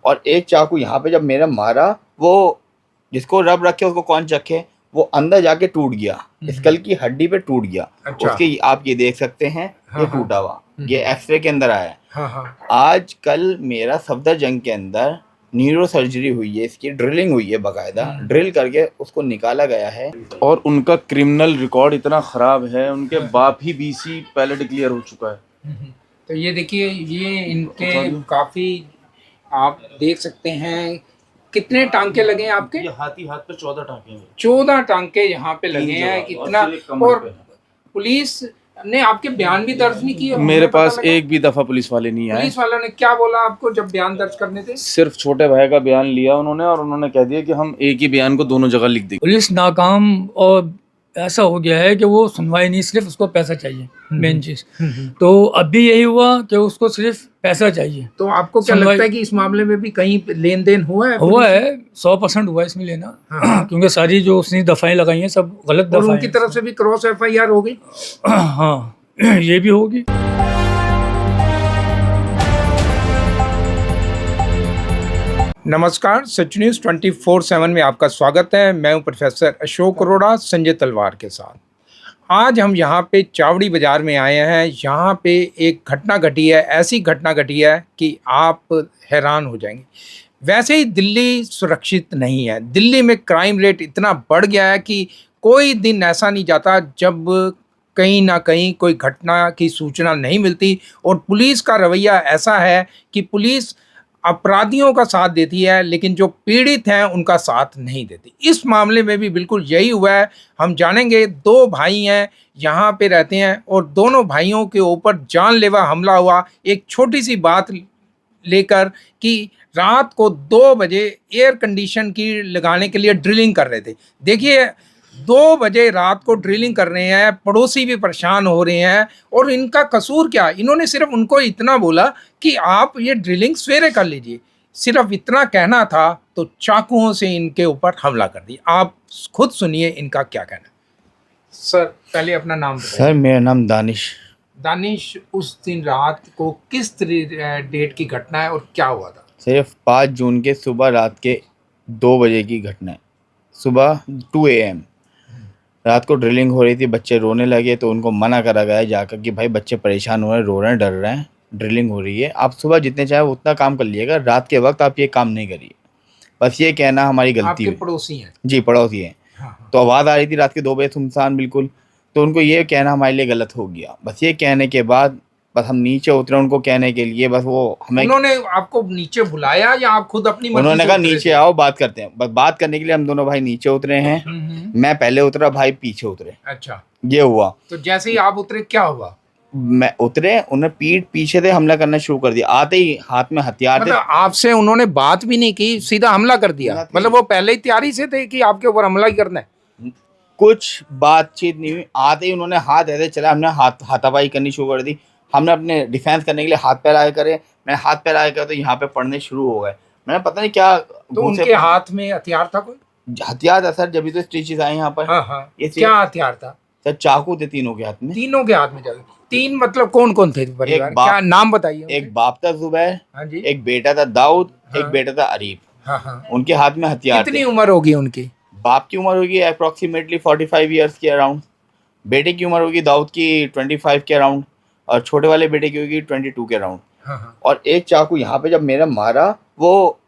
और एक चाकू यहाँ पे जब मेरा मारा, वो जिसको रब रखे उसको कौन चखे, वो अंदर जाके टूट गया, स्कल की हड्डी पे टूट गया। अच्छा। उसके आप ये देख सकते हैं, हाँ, ये हाँ। टूटा हुआ, ये एक्सरे के अंदर आया है। हाँ हाँ। आज कल मेरा सफदरजंग के अंदर न्यूरो सर्जरी हुई है, इसकी ड्रिलिंग हुई है, बाकायदा ड्रिल करके उसको निकाला गया है। और उनका क्रिमिनल रिकॉर्ड इतना खराब है, उनके बाप ही बीसी पहले डिक्लेयर हो चुका है। तो ये देखिए, ये इनके काफी आप देख सकते हैं कितने टांके लगे हैं आपके। ये हाथी हाथ पे 14 टांके हैं। 14 टांके यहाँ पे लगे हैं इतना। और पुलिस ने आपके बयान भी दर्ज नहीं किए? मेरे पास एक भी दफा पुलिस वाले नहीं आए। पुलिस वालों ने क्या बोला आपको जब बयान दर्ज करने थे? सिर्फ छोटे भाई का बयान लिया उन्होंने, और उन्होंने कह दिया कि हम एक ही बयान को दोनों जगह लिख देंगे। पुलिस नाकाम और ऐसा हो गया है कि वो सुनवाई नहीं, सिर्फ उसको पैसा चाहिए, मेन चीज। तो अब भी यही हुआ कि उसको सिर्फ पैसा चाहिए। तो आपको क्या लगता है कि इस मामले में भी कहीं लेन देन हुआ है? हुआ है, 100% हुआ इसमें लेना। हाँ। क्योंकि सारी जो उसने दफाएं लगाई हैं सब गलत और दफाएं उनकी तरफ से भी क्रॉस FIR हो गई। हाँ, ये भी होगी। नमस्कार, सच न्यूज़ 24/7 में आपका स्वागत है। मैं हूं प्रोफेसर अशोक अरोड़ा संजय तलवार के साथ। आज हम यहां पे चावड़ी बाज़ार में आए हैं। यहां पे एक घटना घटी है, ऐसी घटना घटी है कि आप हैरान हो जाएंगे। वैसे ही दिल्ली सुरक्षित नहीं है। दिल्ली में क्राइम रेट इतना बढ़ गया है कि कोई दिन ऐसा नहीं जाता जब कहीं ना कहीं कोई घटना की सूचना नहीं मिलती। और पुलिस का रवैया ऐसा है कि पुलिस अपराधियों का साथ देती है, लेकिन जो पीड़ित हैं उनका साथ नहीं देती। इस मामले में भी बिल्कुल यही हुआ है। हम जानेंगे, दो भाई हैं, यहाँ पे रहते हैं, और दोनों भाइयों के ऊपर जानलेवा हमला हुआ एक छोटी सी बात लेकर कि रात को 2 बजे एयर कंडीशन की लगाने के लिए ड्रिलिंग कर रहे थे। देखिए, 2 बजे रात को ड्रिलिंग कर रहे हैं, पड़ोसी भी परेशान हो रहे हैं। और इनका कसूर क्या? इन्होंने सिर्फ उनको इतना बोला कि आप ये ड्रिलिंग सवेरे कर लीजिए, सिर्फ इतना कहना था, तो चाकुओं से इनके ऊपर हमला कर दिया। आप खुद सुनिए इनका क्या कहना। सर, पहले अपना नाम बताइए। सर, मेरा नाम दानिश। दानिश, उस दिन रात को किस डेट की घटना है और क्या हुआ था? सिर्फ 5 जून के सुबह रात के 2 बजे की घटना है। सुबह 2 AM रात को ड्रिलिंग हो रही थी। बच्चे रोने लगे तो उनको मना करा गया जाकर कि भाई बच्चे परेशान हो रहे हैं, रो रहे हैं, डर रहे हैं, ड्रिलिंग हो रही है, आप सुबह जितने चाहे उतना काम कर लीजिएगा, रात के वक्त आप ये काम नहीं करिए। बस ये कहना हमारी गलती आपके हुई। पड़ोसी हैं? जी, पड़ोसी हैं। हाँ। तो आवाज़ आ रही थी रात के 2 बजे सुनसान बिल्कुल, तो उनको ये कहना हमारे लिए गलत हो गया। बस ये कहने के बाद बस हम नीचे उतरे उनको कहने के लिए। बस वो हमें, उन्होंने आपको नीचे बुलाया या आप खुद अपनी मर्जी उन्होंने से कहा उतरे नीचे थे? आओ बात करते हैं। बस बात करने के लिए हम दोनों भाई नीचे उतरे हैं। मैं पहले उतरा, भाई पीछे उतरे। अच्छा। ये हुआ। तो जैसे ही आप उतरे क्या हुआ? मैं उतरे, उन्हें पीछे से हमला करना शुरू कर दिया। आते ही हाथ में हथियार थे। मतलब आपसे उन्होंने बात भी नहीं की, सीधा हमला कर दिया? मतलब वो पहले ही तैयारी से थे कि आपके ऊपर हमला ही करना है? कुछ बातचीत नहीं हुई, आते ही उन्होंने हाथ ऐसे चला, हमने हाथापाई करनी शुरू कर दी। हमने अपने डिफेंस करने के लिए हाथ पैर आगे करे। मैंने हाथ पैर आगे करे तो यहाँ पे पड़ने शुरू हो गए। मैंने पता नहीं क्या। तो उनके हाथ में हथियार था कोई? हथियार था सर, जब भी तो स्टिचेस आए यहाँ पर। हाँ हाँ। ये क्या हथियार था? सर, चाकू थे तीनों के हाथ में। तीनों के हाथ में चाकू? तीन मतलब कौन कौन थे परिवार? क्या नाम बताइए। एक बाप था जुबैर, हाँ जी। एक बेटा था दाऊद, हाँ। एक बेटा था अरीफ। हाँ हाँ। उनके हाथ में हथियार थे। कितनी उम्र होगी उनकी? बाप की उम्र होगी अप्रोक्सीमेटली 45 ईयर्स के अराउंड। बेटे की उम्र होगी दाऊद की 25 के अराउंड, और छोटे वाले बेटे की होगी 22 के अराउंड। हाँ हाँ। और एक चाकू यहाँ पे जब मेरा मारा, वो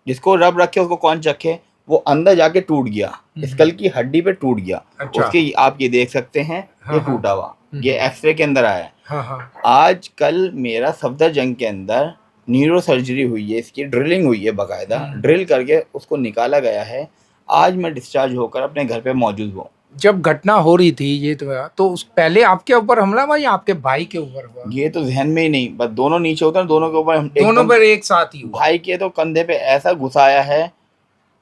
जिसको रब रखे उसको कौन चखे, वो अंदर जाके टूट गया, स्कल की हड्डी पे टूट गया। अच्छा। उसके आप ये देख सकते हैं, ये हाँ, टूटा हुआ, ये एक्सरे के अंदर आया है। हाँ हाँ। आज कल मेरा सफदरजंग के अंदर न्यूरो सर्जरी हुई है, इसकी ड्रिलिंग हुई है, बाकायदा ड्रिल करके उसको निकाला गया है। आज मैं डिस्चार्ज होकर अपने घर पे मौजूद हूँ। जब घटना हो रही थी ये तो उस पहले आपके ऊपर हमला हुआ या आपके भाई के ऊपर हुआ? ये तो जहन में ही नहीं, बस दोनों नीचे उतर, दोनों के ऊपर दोनों पर एक साथ ही हुआ? भाई के तो कंधे पे ऐसा घुसाया है,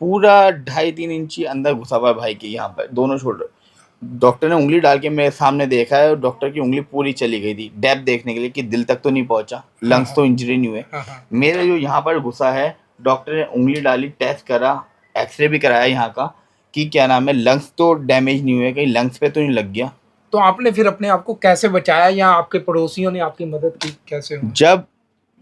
पूरा 2.5-3 इंची अंदर घुसा हुआ है भाई के, यहाँ पर दोनों शोल्डर। डॉक्टर ने उंगली डाल के मेरे सामने देखा है, और डॉक्टर की उंगली पूरी चली गई थी डेप्थ देखने के लिए कि दिल तक तो नहीं पहुंचा, लंग्स तो इंजरी नहीं हुए। मेरे जो यहाँ पर घुसा है, डॉक्टर ने उंगली डाली, टेस्ट करा, एक्सरे भी कराया यहाँ का कि क्या नाम है, लंग्स तो डैमेज नहीं हुए, कहीं लंग्स पे तो नहीं लग गया। तो आपने फिर अपने आप को कैसे बचाया या आपके पड़ोसियों ने आपकी मदद की कैसे? जब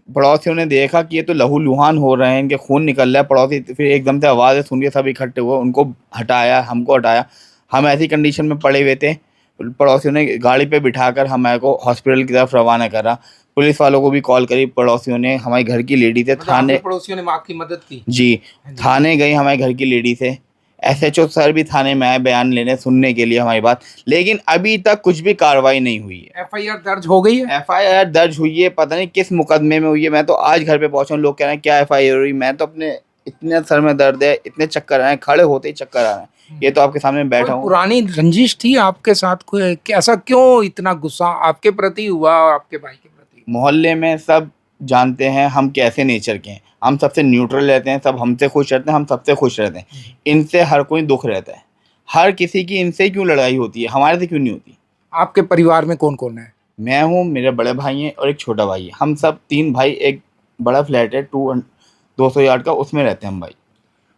पड़ोसियों ने देखा कि ये तो लहूलुहान हो रहे हैं, इनके खून निकल रहा है। पड़ोसी फिर एकदम से आवाज़ें सुन के सब इकट्ठे हुए, उनको हटाया, हमको हटाया। हम ऐसी कंडीशन में पड़े हुए थे, पड़ोसियों ने गाड़ी पे बिठाकर हमारे को हॉस्पिटल की तरफ रवाना करा। पुलिस वालों को भी कॉल करी, पड़ोसियों ने, हमारे घर की लेडी थे, मतलब थाने, आपके पड़ोसियों ने आपकी मदद की? जी, थाने गई हमारे घर की लेडी से। एसएचओ सर भी थाने में आए बयान लेने, सुनने के लिए हमारी बात, लेकिन अभी तक कुछ भी कार्रवाई नहीं हुई है। एफआईआर दर्ज हो गई है? एफआईआर दर्ज हुई है, पता नहीं किस मुकदमे में हुई है। मैं तो आज घर पे पहुंचा हूं, लोग कह रहे हैं क्या एफआईआर हुई। मैं तो अपने, इतने सर में दर्द है, इतने चक्कर आ रहे हैं, खड़े होते ही चक्कर आ रहे हैं। ये तो आपके सामने बैठा कोई हूँ। पुरानी रंजिश थी आपके साथ? कोई ऐसा क्यों इतना गुस्सा आपके प्रति हुआ और आपके भाई के प्रति? मोहल्ले में सब जानते हैं हम कैसे नेचर के हैं, हम सबसे न्यूट्रल रहते हैं, सब हमसे खुश रहते हैं, हम सबसे खुश रहते हैं। इनसे हर कोई दुख रहता है, हर किसी की इनसे क्यों लड़ाई होती है, हमारे से क्यों नहीं होती। आपके परिवार में कौन कौन है? मैं हूँ, मेरे बड़े भाई हैं और एक छोटा भाई है। हम सब 3 भाई, एक बड़ा फ्लैट है 200 यार्ड का, उसमें रहते हैं हम भाई।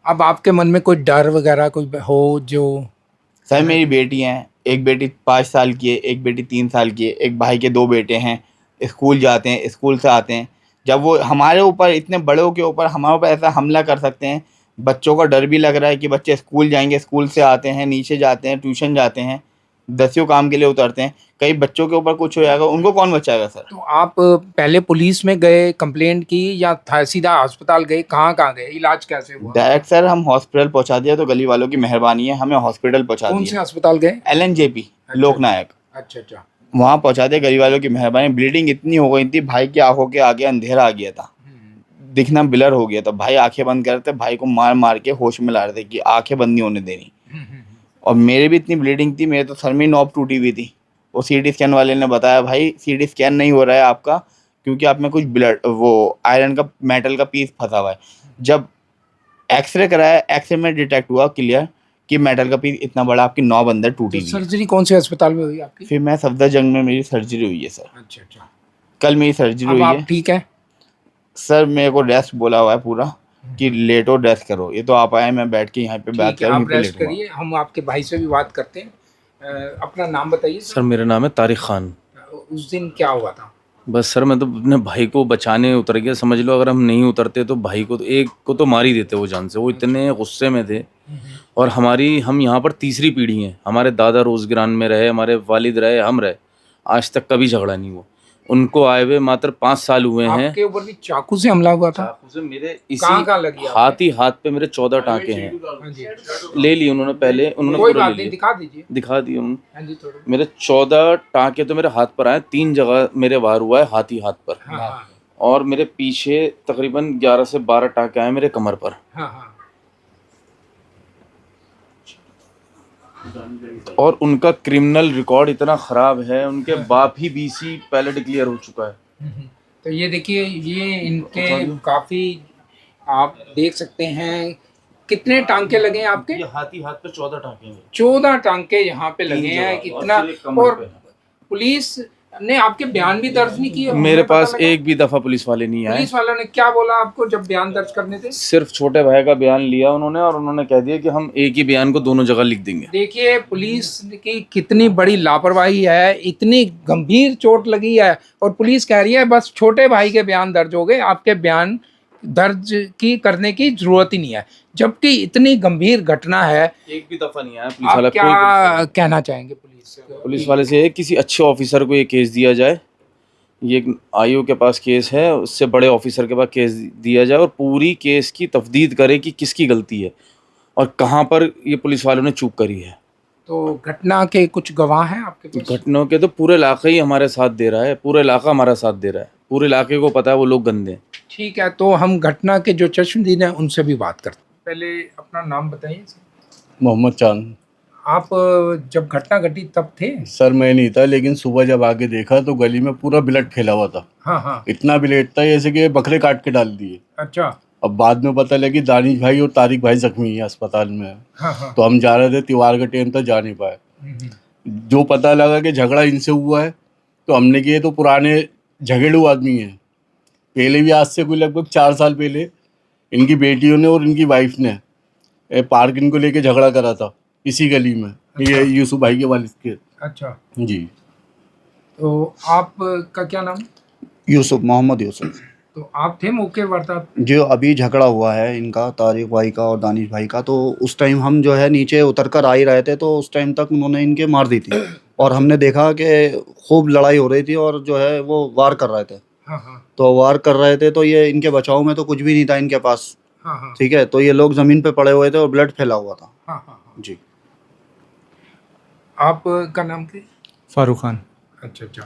अब आपके मन में कोई डर वगैरह कोई हो जो? सर मेरी बेटी हैं, एक बेटी 5 साल की है, एक बेटी 3 साल की है, एक भाई के 2 बेटे हैं, स्कूल जाते हैं, स्कूल से आते हैं। जब वो हमारे ऊपर, इतने बड़ों के ऊपर हमारे ऊपर ऐसा हमला कर सकते हैं, बच्चों का डर भी लग रहा है कि बच्चे स्कूल जाएंगे, स्कूल से आते हैं, नीचे जाते हैं, ट्यूशन जाते हैं, दसियों काम के लिए उतरते हैं, कई बच्चों के ऊपर कुछ हो जाएगा, उनको कौन बचाएगा सर। तो आप पहले पुलिस में गए, कंप्लेंट की, या सीधा अस्पताल गए? कहाँ कहाँ गए? इलाज कैसे हुआ? डायरेक्ट सर हम हॉस्पिटल पहुंचा दिया, तो गली वालों की मेहरबानी है, हमें हॉस्पिटल पहुंचा कौन से दिया। अस्पताल गए? LNJP लोकनायक, अच्छा अच्छा। वहाँ पहुंचा दिया, गली वालों की मेहरबानी। ब्लीडिंग इतनी हो गई थी, भाई की आंखों के आगे अंधेरा आ गया था, दिखना ब्लर हो गया था। भाई आंखें बंद कर रहे थे, भाई को मार मार के होश में ला रहे थे कि आंखें बंद नहीं होने देनी। और मेरे भी इतनी ब्लीडिंग थी, मेरे तो सर में नॉब टूटी हुई थी। वो CT स्कैन वाले ने बताया भाई CT स्कैन नहीं हो रहा है आपका, क्योंकि आप में कुछ ब्लड, वो आयरन का, मेटल का पीस फंसा हुआ है। जब एक्सरे कराया, एक्सरे में डिटेक्ट हुआ क्लियर कि मेटल का पीस इतना बड़ा, आपकी नॉब अंदर टूटी हुई है। सर्जरी कौन से अस्पताल में हुई आपकी? फिर मैं सफदरजंग में मेरी सर्जरी हुई है सर, अच्छा अच्छा। कल मेरी सर्जरी अब हुई आप है ठीक है? सर। मेरे को रेस्ट बोला हुआ है पूरा कि लेटो, रेस्ट करो। ये तो आप आए, मैं बैठ के यहाँ पे बात ठीक है, कर, आप रेस्ट करिए, हम आपके भाई से भी बात करते हैं। अपना नाम बताइए सर मेरा नाम है तारिक खान। उस दिन क्या हुआ था? बस सर मैं तो अपने भाई को बचाने उतर गया, समझ लो। अगर हम नहीं उतरते तो भाई को तो, एक को तो मार ही देते वो जान से। वो इतने गुस्से में थे। और हम यहाँ पर तीसरी पीढ़ी हैं। हमारे दादा रोजगिरान में रहे, हमारे वालिद रहे, हम रहे, आज तक कभी झगड़ा नहीं हुआ। उनको आए हुए मात्र 5 साल हुए हैं। आपके ऊपर भी चाकू से हमला हुआ था? चाकू से मेरे कहाँ लगी इसी हाथ पे मेरे 14 टाँके हैं। हाँ जी। ले लिए उन्होंने, पहले उन्होंने कोई पूरे बात ले नहीं, लिए, दिखा दीजिए। दिखा दिए उन्होंने। हाँ जी, थोड़ा। मेरे 14 टाँके तो मेरे हाथ पर आए, 3 जगह मेरे वार हुआ है हाथ पर। हाँ हाँ और मेरे पीछे तकरीबन 11 से 12 टाँके आए मेरे कमर पर। हाँ हाँ। और उनका क्रिमिनल रिकॉर्ड इतना ख़राब है, उनके बाप ही BC पहले डिक्लेयर हो चुका है। तो ये देखिए, ये इनके काफी, आप देख सकते हैं कितने टांके लगे हैं आपके? ये हाथ पे 14 टाँके हैं। 14 टांके यहाँ पे लगे हैं, इतना। और पुलिस ने आपके बयान भी दर्ज नहीं किए? मेरे पास एक भी दफा पुलिस वाले नहीं आए। पुलिस वालों ने क्या बोला आपको जब बयान दर्ज करने थे? सिर्फ छोटे भाई का बयान लिया उन्होंने, और उन्होंने कह दिया कि हम एक ही बयान को दोनों जगह लिख देंगे। देखिए पुलिस की कितनी बड़ी लापरवाही है, इतनी गंभीर चोट लगी है और पुलिस कह रही है बस छोटे भाई के बयान दर्ज हो गए, आपके बयान दर्ज करने की जरूरत ही नहीं है, जबकि इतनी गंभीर घटना है। एक भी दफा नहीं आया पुलिस वाला। आप क्या कहना चाहेंगे पुलिस वाले से? किसी अच्छे ऑफिसर को ये केस दिया जाए। ये IO के पास केस है, उससे बड़े ऑफिसर के पास केस दिया जाए और पूरी केस की तफ्दीद करे कि किसकी गलती है और कहाँ पर ये पुलिस वालों ने चूक करी है। तो घटना के कुछ गवाह हैं आपके पास? घटनाओं के तो पूरे इलाका ही हमारे साथ दे रहा है, पूरा इलाका हमारा साथ दे रहा है, पूरे इलाके को पता है वो लोग गंदे हैं। ठीक है, तो हम घटना के जो चश्मदीद हैं उनसे भी बात करते हैं। पहले अपना नाम बताइए। मोहम्मद चांद। आप जब घटना घटी तब थे? सर मैं नहीं था, लेकिन सुबह जब आके देखा तो गली में पूरा ब्लड फैला हुआ था। हाँ हाँ। इतना ब्लड था जैसे कि बकरे काट के डाल दिए। अच्छा। अब बाद में पता लगी दानिश भाई और तारिक भाई जख्मी है अस्पताल में। हाँ हाँ। तो हम जा रहे थे, त्योहार का टाइम था, जा नहीं पाए। जो पता लगा कि झगड़ा इनसे हुआ है तो हमने किए, तो पुराने झगड़ू आदमी हैं। पहले भी, आज से कोई लगभग 4 साल पहले इनकी बेटियों ने और इनकी वाइफ ने पार्क इनको लेके झगड़ा करा था इसी गली में। ये यूसुफ भाई के वालिद के। अच्छा जी। तो आपका क्या नाम? यूसुफ, मोहम्मद यूसुफ। तो आप थे मौके वारदात? जो अभी झगड़ा हुआ है इनका, तारिक भाई का और दानिश भाई का, तो उस टाइम हम जो है नीचे उतर कर आ ही रहे थे, तो उस टाइम तक उन्होंने इनके मार दी थी और हमने देखा कि खूब लड़ाई हो रही थी और जो है वो वार कर रहे थे। हाँ हाँ तो वार कर रहे थे तो ये इनके बचाव में तो कुछ भी नहीं था इनके पास, हाँ हाँ ठीक है। तो ये लोग ज़मीन पे पड़े हुए थे और ब्लड फैला हुआ था। हाँ हाँ हाँ। जी। आपका नाम क्या? फारूक खान। अच्छा अच्छा।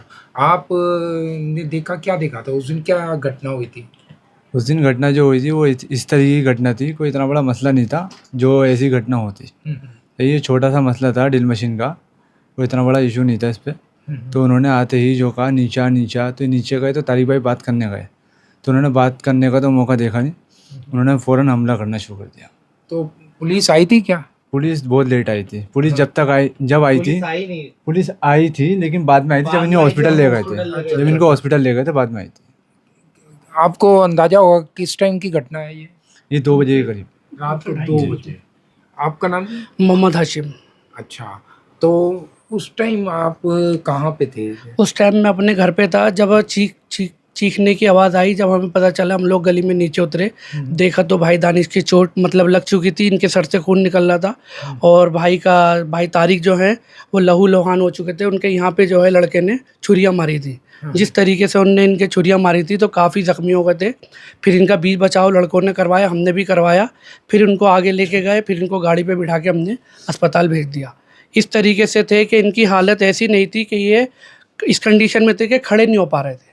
आप ने देखा, क्या देखा था उस दिन, क्या घटना हुई थी? उस दिन घटना जो हुई थी वो इस तरीके की घटना थी, कोई इतना बड़ा मसला नहीं था जो ऐसी घटना होती। ये छोटा सा मसला था ड्रिल मशीन का, कोई इतना बड़ा इशू नहीं था इस पर। तो उन्होंने आते ही जो कहा नीचा नीचा, तो नीचे गए तो तारिक भाई बात करने गए, तो उन्होंने बात करने का तो मौका देखा नहीं, उन्होंने फ़ौरन हमला करना शुरू कर दिया। तो पुलिस आई थी क्या? पुलिस बहुत लेट आई थी। पुलिस जब आई थी, पुलिस आई थी लेकिन बाद में आई थी जब इन्हें हॉस्पिटल ले गए थे, जब इनको हॉस्पिटल ले गए थे बाद में आई थी। आपको अंदाजा होगा किस टाइम की घटना है ये? 2 बजे के करीब। रात को 2 बजे। आपका नाम? मोहम्मद हाशिम। अच्छा, तो उस टाइम आप कहाँ पे थे? उस टाइम मैं अपने घर पे था जब चीखने की आवाज़ आई। जब हमें पता चला हम लोग गली में नीचे उतरे, देखा तो भाई दानिश की चोट मतलब लग चुकी थी, इनके सर से खून निकल रहा था और भाई तारिक जो है वो लहू लुहान हो चुके थे। उनके यहाँ पे जो है लड़के ने छुरियाँ मारी थी। जिस तरीके से उनने इनके छुरियाँ मारी थी तो काफ़ी ज़ख्मी हो गए थे। फिर इनका बीच बचाव लड़कों ने करवाया, हमने भी करवाया। फिर उनको आगे लेके गए, फिर इनको गाड़ी पे बिठा के हमने अस्पताल भेज दिया। इस तरीके से थे कि इनकी हालत ऐसी नहीं थी कि ये इस कंडीशन में थे कि खड़े नहीं हो पा रहे थे।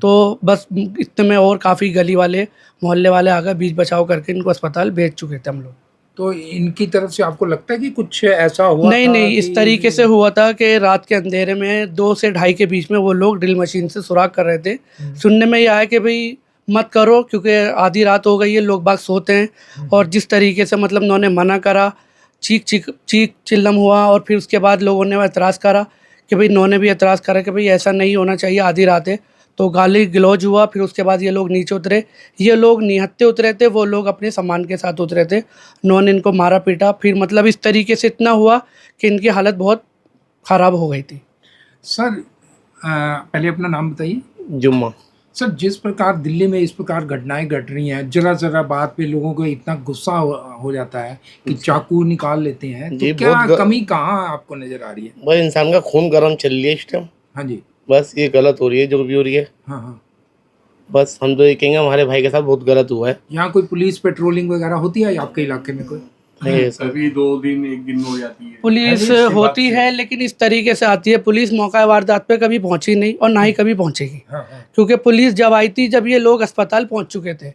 तो बस इतने में और काफ़ी गली वाले मोहल्ले वाले आ गए, बीच बचाव करके इनको अस्पताल भेज चुके थे हम लोग। तो इनकी तरफ से आपको लगता है कि कुछ ऐसा हुआ नहीं था नहीं, इस कि- तरीके से हुआ था कि रात के अंधेरे में 2 से 2:30 के बीच में वो लोग ड्रिल मशीन से सुराख कर रहे थे। सुनने में ये आया कि भाई मत करो क्योंकि आधी रात हो गई है, लोग बाग सोते हैं। और जिस तरीके से मतलब उन्होंने मना करा, चीख चिल्लम हुआ और फिर उसके बाद लोगों ने एतराज़ करा कि भाई इन्होंने भी एतराज़ करा कि भाई ऐसा नहीं होना चाहिए, आधी रात है। तो गाली गलौज हुआ। फिर उसके बाद ये लोग नीचे उतरे। ये लोग निहत्ते उतरे थे, वो लोग अपने सामान के साथ उतरे थे। उन्होंने इनको मारा पीटा। फिर मतलब इस तरीके से इतना हुआ कि इनकी हालत बहुत ख़राब हो गई थी। सर पहले अपना नाम बताइए। जुम्मा। सर, जिस प्रकार दिल्ली में इस प्रकार घटनाएं घट रही हैं, जरा बात पे लोगों को इतना गुस्सा हो जाता है कि चाकू निकाल लेते हैं, तो जी, क्या बहुत कमी कहाँ आपको नजर आ रही है? बस इंसान का खून गर्म चल रही है इस टाइम। हाँ जी। बस ये गलत हो रही है जो भी हो रही है। हाँ हाँ। बस हम तो ये कहेंगे हमारे भाई के साथ बहुत गलत हुआ है। यहाँ कोई पुलिस पेट्रोलिंग वगैरह होती है आपके इलाके में? कोई नहीं है सर। कभी 2 दिन 1 दिन हो जाती है। पुलिस अरे, इस होती बात से- है लेकिन इस तरीके से आती है। पुलिस मौका वारदात पे कभी पहुंची नहीं और ना ही कभी पहुंचेगी। हाँ हाँ। क्योंकि पुलिस जब आई थी जब ये लोग अस्पताल पहुंच चुके थे।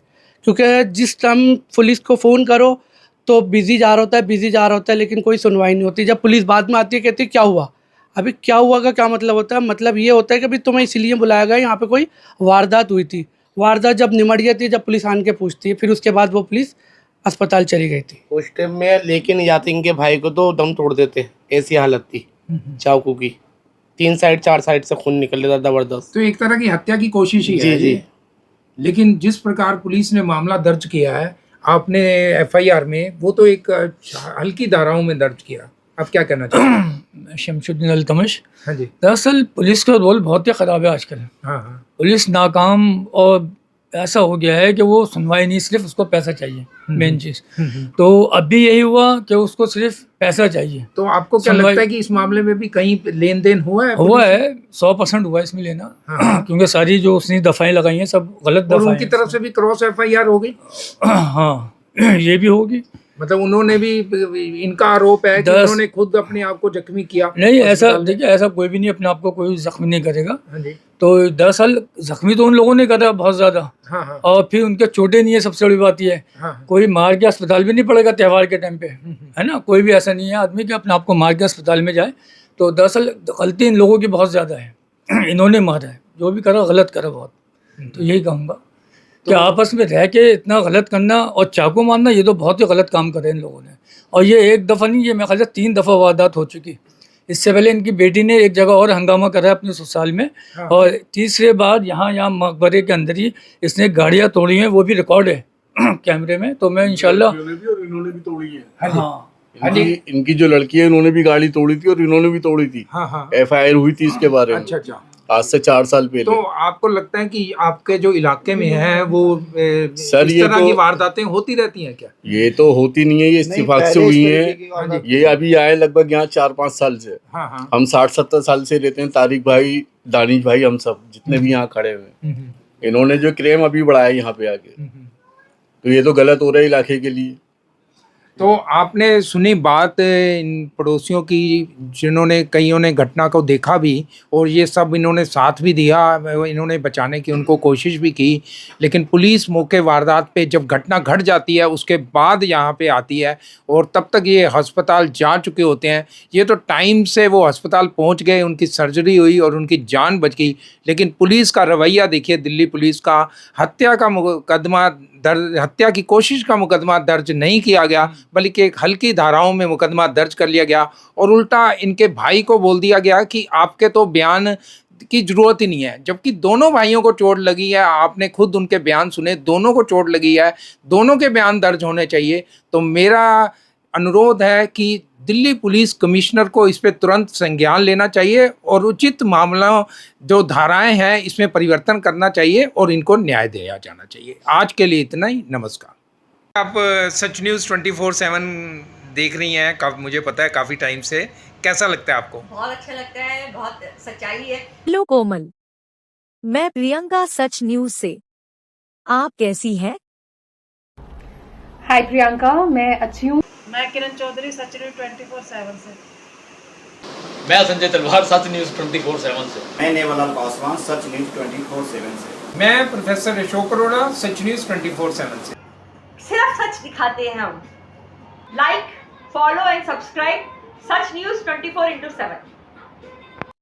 क्योंकि जिस टाइम पुलिस को फ़ोन करो तो बिजी जा रहा होता है लेकिन कोई सुनवाई नहीं होती। जब पुलिस बाद में आती है कहती है क्या हुआ। अभी क्या हुआ का क्या मतलब होता है? मतलब ये होता है कि भाई तुम्हें इसलिए बुलाया गया, यहाँ पे कोई वारदात हुई थी। वारदात जब निमट गई थी, जब पुलिस आन के पूछती है, फिर उसके बाद वो पुलिस अस्पताल चली गई थी। उस टाइम में लेके नहीं जाते इनके भाई को तो दम तोड़ देते, ऐसी हालत थी चाकू की। 3 साइड 4 साइड से खून निकल लेता जबरदस्त। तो एक तरह की हत्या की कोशिश ही जी, है जी। ये। लेकिन जिस प्रकार पुलिस ने मामला दर्ज किया है आपने एफआईआर में, वो तो एक हल्की धाराओं में दर्ज किया। आप क्या कहना चाहते हैं? शमशुद्दीन अल्तमश। हाँ जी। दरअसल पुलिस का रोल बहुत ही ख़राब है आजकल। हाँ हाँ। पुलिस नाकाम और ऐसा हो गया है कि वो सुनवाई नहीं, सिर्फ उसको पैसा चाहिए, मेन चीज़। तो अब भी यही हुआ कि उसको सिर्फ पैसा चाहिए। तो आपको क्या सुनवाई- लगता है कि इस मामले में भी कहीं लेन देन हुआ है? हुआ है, 100% हुआ है इसमें लेना। हाँ। क्योंकि सारी जो उसने दफ़ाएं लगाई हैं सब गलत और दफ़ाएं उनकी तरफ से भी क्रॉस एफआईआर हो गई? हाँ ये भी होगी। मतलब उन्होंने भी, इनका आरोप है कि 10 उन्होंने खुद अपने आप को जख्मी किया। नहीं, ऐसा अस्पताल में। देखिए, ऐसा कोई भी नहीं अपने आप को कोई जख्मी नहीं करेगा। हाँ जी। तो दरअसल जख्मी तो उन लोगों ने करा बहुत ज़्यादा, हाँ हाँ और फिर उनके चोटें नहीं है, सबसे बड़ी बात ये है। हाँ। कोई मार के अस्पताल भी नहीं पड़ेगा त्योहार के टाइम पे, है ना। कोई भी ऐसा नहीं है आदमी कि अपने आप को मार के अस्पताल में जाए। तो दरअसल गलती इन लोगों की बहुत ज़्यादा है। इन्होंने मारा है, जो भी करा गलत करा बहुत। तो यही कहूँगा कि आपस में रह के इतना गलत करना और चाकू मारना, ये तो बहुत ही गलत काम करे इन लोगों ने। और ये एक दफ़ा नहीं, ये मेरे ख्याल से 3 दफ़ा वारदात हो चुकी। इससे पहले इनकी बेटी ने एक जगह और हंगामा करा अपने ससुराल में, हाँ। और तीसरे बार यहाँ मकबरे के अंदर ही इसने गाड़ियाँ तोड़ी हैं, वो भी रिकॉर्ड है कैमरे में। तो मैं इंशाल्लाह, इन्होंने भी और इन्होंने भी तोड़ी है। हाँ इनकी जो लड़की है इन्होंने भी गाड़ी तोड़ी थी और इन्होंने भी तोड़ी थी। हाँ हाँ। एफआईआर हुई थी इसके बारे में। अच्छा अच्छा। आज से 4 साल पहले। तो आपको लगता है कि आपके जो इलाके में है वो सर, इस ये तरह तो- की वारदातें होती रहती हैं क्या? ये तो होती नहीं है, ये इस्तीफाक से पहले इस हुई तरीके है। की वारदात ये अभी आए लगभग यहाँ 4-5 साल से। हाँ हाँ। हम 60-70 साल से रहते हैं, तारिक भाई, दानिश भाई, हम सब जितने भी यहाँ खड़े हुए हैं। इन्होंने जो क्रेम अभी बढ़ाया यहाँ पे आके, तो ये तो गलत हो रहा है इलाके के लिए। तो आपने सुनी बात इन पड़ोसियों की जिन्होंने कईयों ने घटना को देखा भी और ये सब इन्होंने साथ भी दिया, इन्होंने बचाने की उनको कोशिश भी की, लेकिन पुलिस मौके वारदात पे जब घटना घट जाती है उसके बाद यहाँ पे आती है और तब तक ये अस्पताल जा चुके होते हैं। ये तो टाइम से वो अस्पताल पहुँच गए, उनकी सर्जरी हुई और उनकी जान बच गई। लेकिन पुलिस का रवैया देखिए, दिल्ली पुलिस का हत्या का मुकदमा हत्या की कोशिश का मुकदमा दर्ज नहीं किया गया, बल्कि एक हल्की धाराओं में मुकदमा दर्ज कर लिया गया और उल्टा इनके भाई को बोल दिया गया कि आपके तो बयान की ज़रूरत ही नहीं है, जबकि दोनों भाइयों को चोट लगी है। आपने खुद उनके बयान सुने, दोनों को चोट लगी है, दोनों के बयान दर्ज होने चाहिए। तो मेरा अनुरोध है कि दिल्ली पुलिस कमिश्नर को इस पे तुरंत संज्ञान लेना चाहिए और उचित मामलों जो धाराएं हैं इसमें परिवर्तन करना चाहिए और इनको न्याय दिया जाना चाहिए। आज के लिए इतना ही, नमस्कार। आप सच न्यूज़ 24/7 देख रही हैं, मुझे पता है काफ़ी टाइम से। कैसा लगता है आपको? बहुत अच्छा लगता है, बहुत सच्चाई है। हेलो कोमल, मैं प्रियंका सच न्यूज से। आप कैसी हैं? हाय प्रियंका, मैं अच्छी हूँ। मैं किरण चौधरी, सच न्यूज़ 24/7 से। मैं संजय तलवार, सच न्यूज़ 24/7 से। मैं नेवलाल पासवान, सच न्यूज़ 24/7 से। मैं प्रोफेसर अशोक अरोड़ा, सच न्यूज़ 24/7 से। सिर्फ सच दिखाते हैं हम। Like, follow and subscribe such news 24/7।